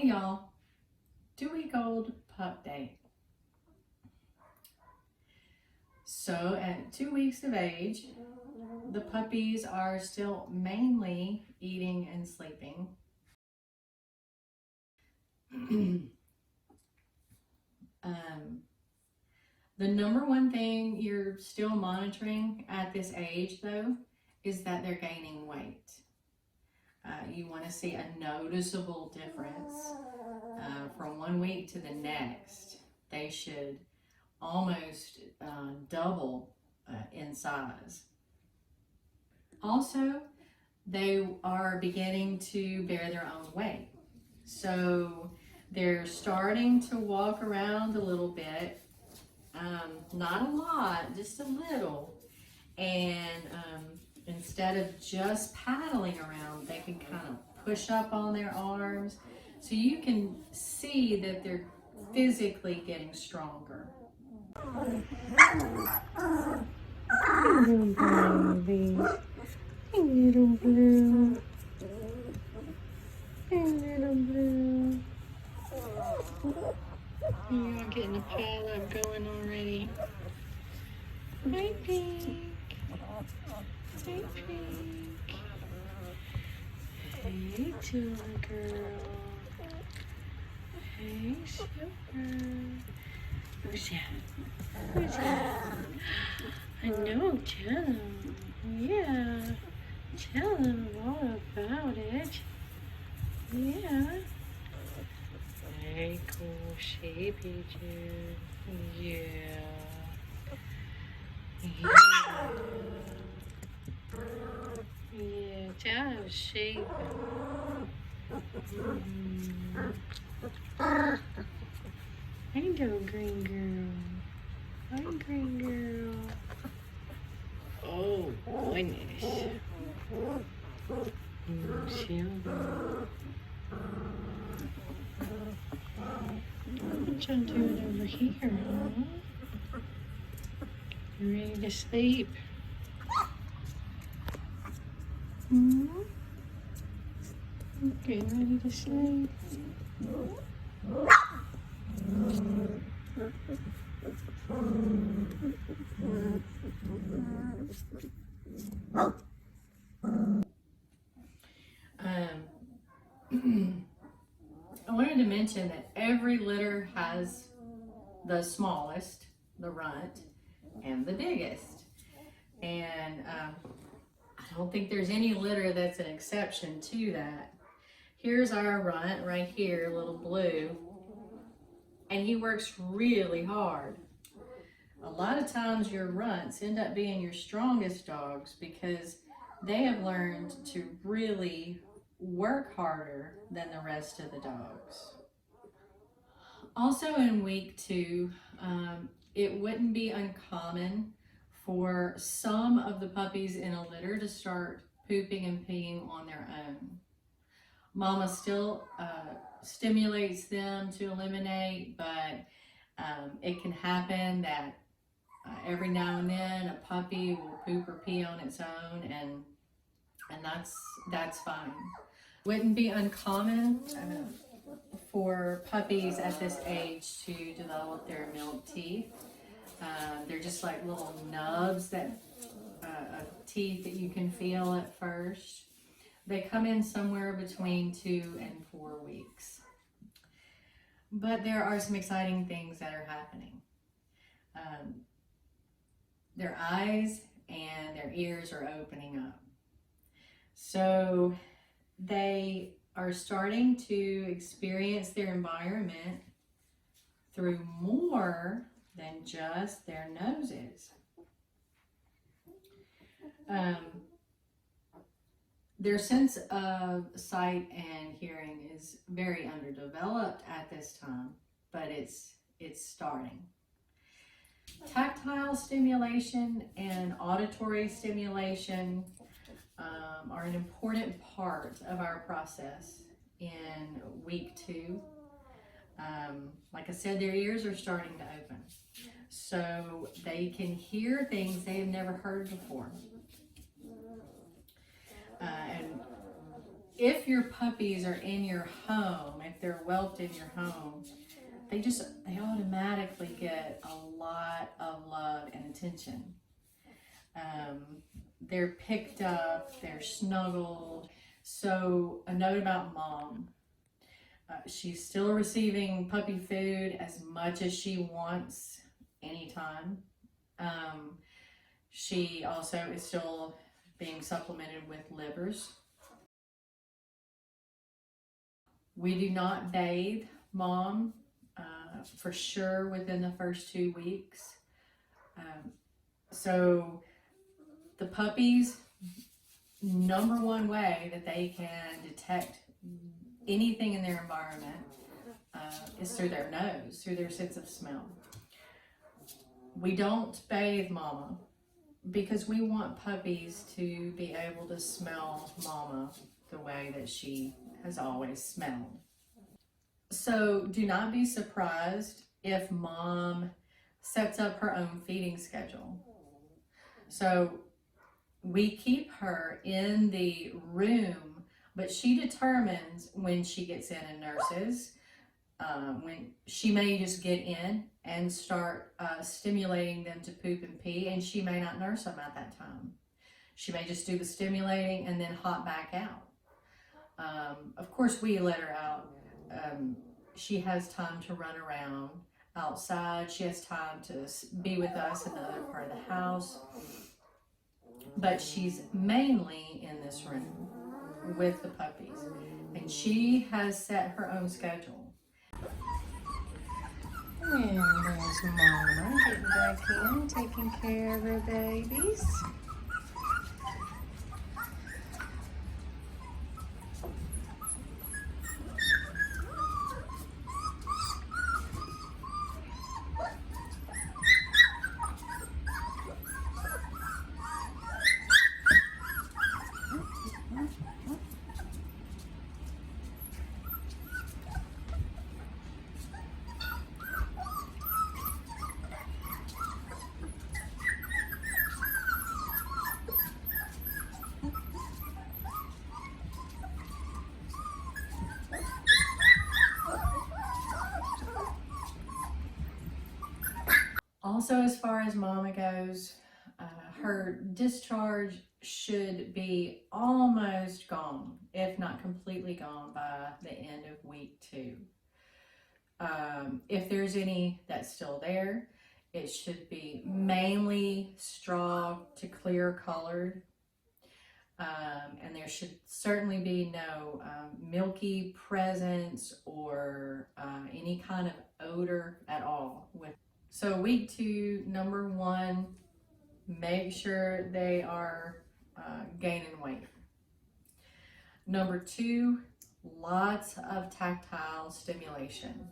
Hey y'all, 2-week-old pup date. So at 2 weeks of age, the puppies are still mainly eating and sleeping. The number one thing you're still monitoring at this age though is that they're gaining weight. You want to see a noticeable difference from 1 week to the next. They should almost double in size. Also, they are beginning to bear their own weight. So they're starting to walk around a little bit, not a lot, just a little. And instead of just paddling around, they can kind of push up on their arms. So you can see that they're physically getting stronger. Little baby, little blue, little blue. You're getting a pile up going already. Hi, Pink. Hi, Pink. Hey, Tula girl. Hey, Sugar. Who's that? Who's that? I know, tell him. Yeah. Tell him all about it. Yeah. Very cool shape you do. Yeah. Yeah, that was shape. Hello, green girl. Hi, green girl. Oh, goodness. Silver. What y'all doing over here, huh? You ready to sleep? Hmm? Okay, ready to sleep? I wanted to mention that every litter has the smallest, the runt, and the biggest. And I don't think there's any litter that's an exception to that. Here's our runt right here, little blue, and he works really hard. A lot of times your runts end up being your strongest dogs because they have learned to really work harder than the rest of the dogs. Also in week 2, it wouldn't be uncommon for some of the puppies in a litter to start pooping and peeing on their own. Mama still stimulates them to eliminate, but it can happen that every now and then a puppy will poop or pee on its own, and that's fine. Wouldn't be uncommon for puppies at this age to develop their milk teeth. They're just like little nubs of teeth that you can feel at first. They come in somewhere between 2 and 4 weeks. But there are some exciting things that are happening. Their eyes and their ears are opening up. So they are starting to experience their environment through more than just their noses. Their sense of sight and hearing is very underdeveloped at this time, but it's starting. Tactile stimulation and auditory stimulation are an important part of our process in week 2. Like I said, their ears are starting to open, so they can hear things they have never heard before. And if your puppies are in your home, if they're whelped in your home, they automatically get a lot of love and attention. They're picked up, they're snuggled. So a note about mom. She's still receiving puppy food as much as she wants anytime. She also is still being supplemented with livers. We do not bathe mom for sure within the first 2 weeks. So the puppies, number one way that they can detect anything in their environment is through their nose, through their sense of smell. We don't bathe mama because we want puppies to be able to smell mama the way that she has always smelled. So do not be surprised if mom sets up her own feeding schedule. So we keep her in the room, but she determines when she gets in and nurses. When she may just get in and start stimulating them to poop and pee, and she may not nurse them at that time. She may just do the stimulating and then hop back out. Of course, we let her out. She has time to run around outside. She has time to be with us in the other part of the house. But she's mainly in this room with the puppies. And she has set her own schedule. And there's Mama getting back in, taking care of her babies. Also, as far as Mama goes, her discharge should be almost gone, if not completely gone, by the end of week 2. If there's any that's still there, it should be mainly straw to clear colored. And there should certainly be no milky presence or any kind of odor at all. So week 2, number 1, make sure they are gaining weight. Number 2, lots of tactile stimulation.